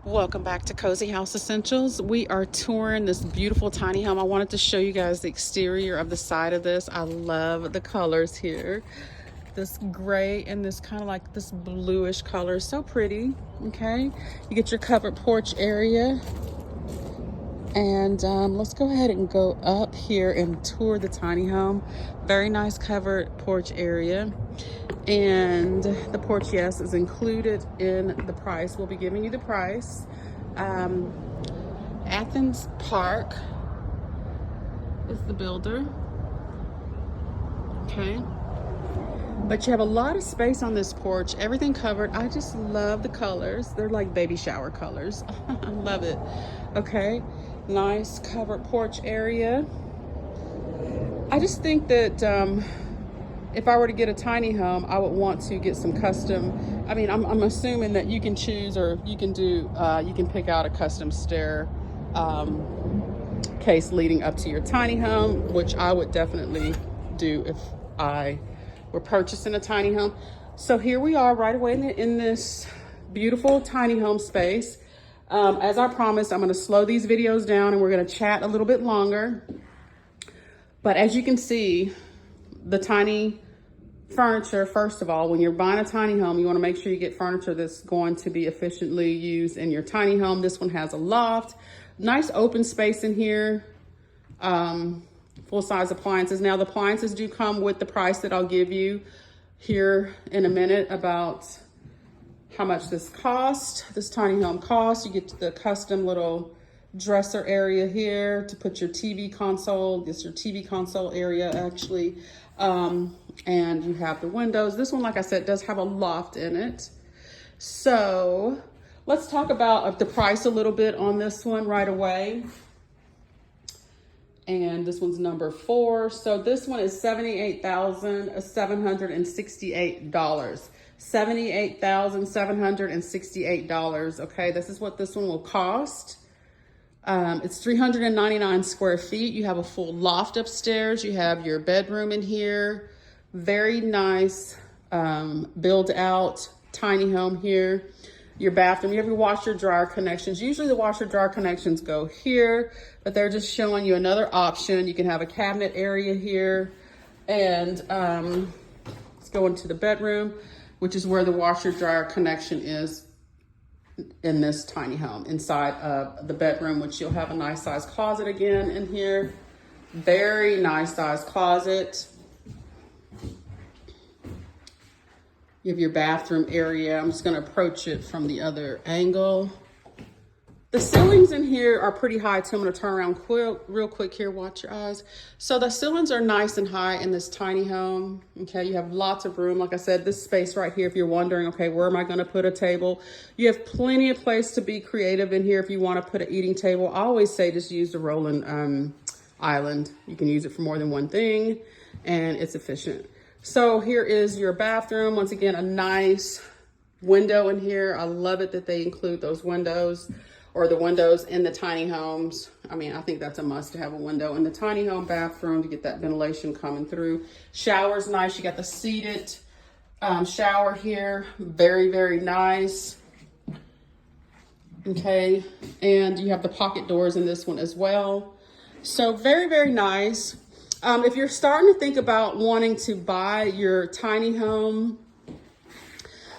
Welcome back to Cozy House Essentials. We are touring this beautiful tiny home. I wanted to show you guys the exterior of the side of this. I love the colors here. This gray and this kind of like this bluish color, so pretty. Okay, you get your covered porch area. And let's go ahead and go up here and tour the tiny home. Very nice covered porch area. And the porch, yes, is included in the price. We'll be giving you the price. Athens Park is the builder. Okay. But you have a lot of space on this porch, everything covered. I just love the colors. They're like baby shower colors. I love it. Okay. Nice covered porch area. I just think that if I were to get a tiny home, I would want to get some custom. I mean, I'm assuming that you can choose, or you can do, you can pick out a custom stair case leading up to your tiny home, which I would definitely do if I were purchasing a tiny home. So here we are right away in this beautiful tiny home space. As I promised, I'm going to slow these videos down and we're going to chat a little bit longer. But as you can see, the tiny furniture, first of all, when you're buying a tiny home, you want to make sure you get furniture that's going to be efficiently used in your tiny home. This one has a loft, nice open space in here, full-size appliances. Now, the appliances do come with the price that I'll give you here in a minute about how much this tiny home costs. You get the custom little dresser area here to put your TV console. This is your TV console area, actually. And you have the windows. This one, like I said, does have a loft in it. So let's talk about the price a little bit on this one right away. And this one's number 4. So this one is $78,768. $78,768. Okay, this is what this one will cost. It's 399 square feet. You have a full loft upstairs. You have your bedroom in here. Very nice build out tiny home here. Your bathroom, you have your washer dryer connections. Usually the washer dryer connections go here, but they're just showing you another option. You can have a cabinet area here. And let's go into the bedroom, which is where the washer dryer connection is in this tiny home, inside of the bedroom, which you'll have a nice size closet again in here. Very nice size closet. You have your bathroom area. I'm just going to approach it from the other angle. The ceilings in here are pretty high too. I'm going to turn around real quick here. Watch your eyes. So the ceilings are nice and high in this tiny home. Okay, you have lots of room. Like I said, this space right here, if you're wondering, okay, where am I going to put a table? You have plenty of place to be creative in here if you want to put an eating table. I always say just use the rolling island. You can use it for more than one thing, and it's efficient. So here is your bathroom. Once again, a nice window in here. I love it that they include those windows, or the windows in the tiny homes. I mean, I think that's a must to have a window in the tiny home bathroom to get that ventilation coming through. Shower's nice. You got the seated shower here. Very, very nice. Okay, and you have the pocket doors in this one as well. So very, very nice. If you're starting to think about wanting to buy your tiny home,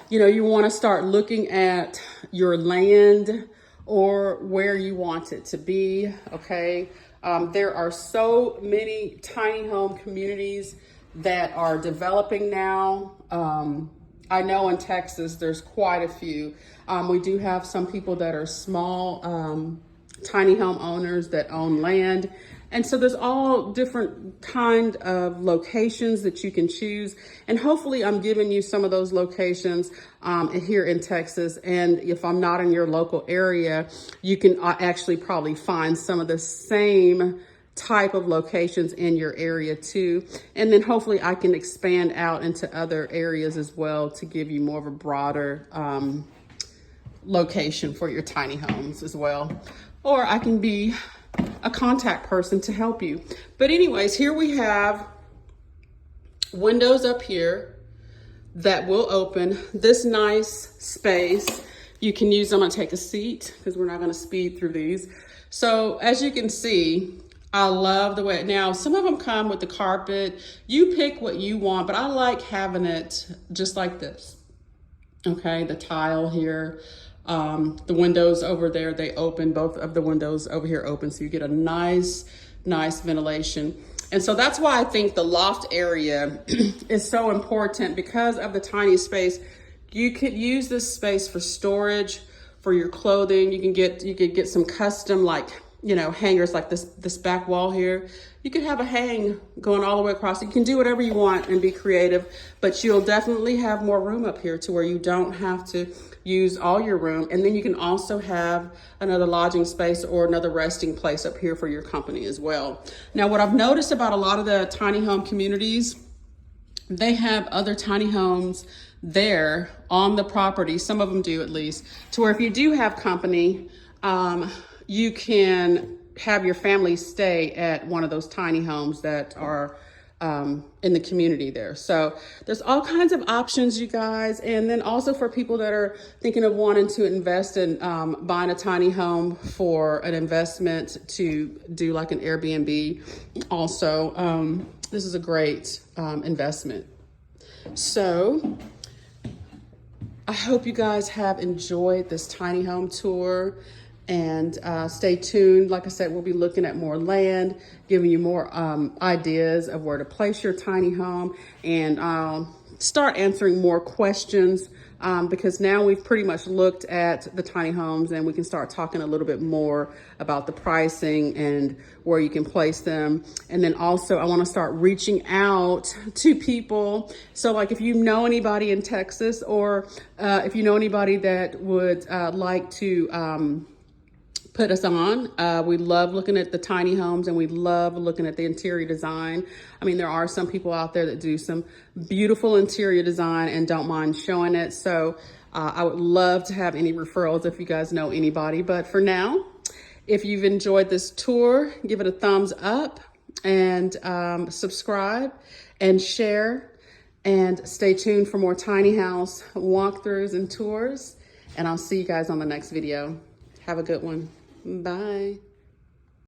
you know, you want to start looking at your land or where you want it to be, okay? There are so many tiny home communities that are developing now. I know in Texas, there's quite a few. We do have some people that are small tiny home owners that own land. And so there's all different kind of locations that you can choose. And hopefully I'm giving you some of those locations here in Texas. And if I'm not in your local area, you can actually probably find some of the same type of locations in your area too. And then hopefully I can expand out into other areas as well to give you more of a broader location for your tiny homes as well. Or I can be a contact person to help you. But anyways, here we have windows up here that will open this nice space. You can use them. I'm gonna take a seat because we're not gonna speed through these. So as you can see, I love the way, now some of them come with the carpet. You pick what you want, but I like having it just like this. Okay, the tile here, the windows over there, they open, both of the windows over here open, so you get a nice ventilation. And so that's why I think the loft area is so important, because of the tiny space. You could use this space for storage, for your clothing. You could get some custom, like, you know, hangers like this back wall here. You could have a hang going all the way across. You can do whatever you want and be creative, but you'll definitely have more room up here to where you don't have to use all your room. And then you can also have another lodging space or another resting place up here for your company as well. Now, what I've noticed about a lot of the tiny home communities, they have other tiny homes there on the property. Some of them do, at least, to where if you do have company, you can have your family stay at one of those tiny homes that are in the community there. So there's all kinds of options, you guys. And then also for people that are thinking of wanting to invest in buying a tiny home for an investment to do like an Airbnb also, this is a great investment. So I hope you guys have enjoyed this tiny home tour, and stay tuned. Like I said, we'll be looking at more land, giving you more ideas of where to place your tiny home, and start answering more questions because now we've pretty much looked at the tiny homes, and we can start talking a little bit more about the pricing and where you can place them. And then also I want to start reaching out to people. So like if you know anybody in Texas, or if you know anybody that would like to put us on. We love looking at the tiny homes, and we love looking at the interior design. I mean, there are some people out there that do some beautiful interior design and don't mind showing it. So I would love to have any referrals if you guys know anybody. But for now, if you've enjoyed this tour, give it a thumbs up, and subscribe and share, and stay tuned for more tiny house walkthroughs and tours. And I'll see you guys on the next video. Have a good one. Bye.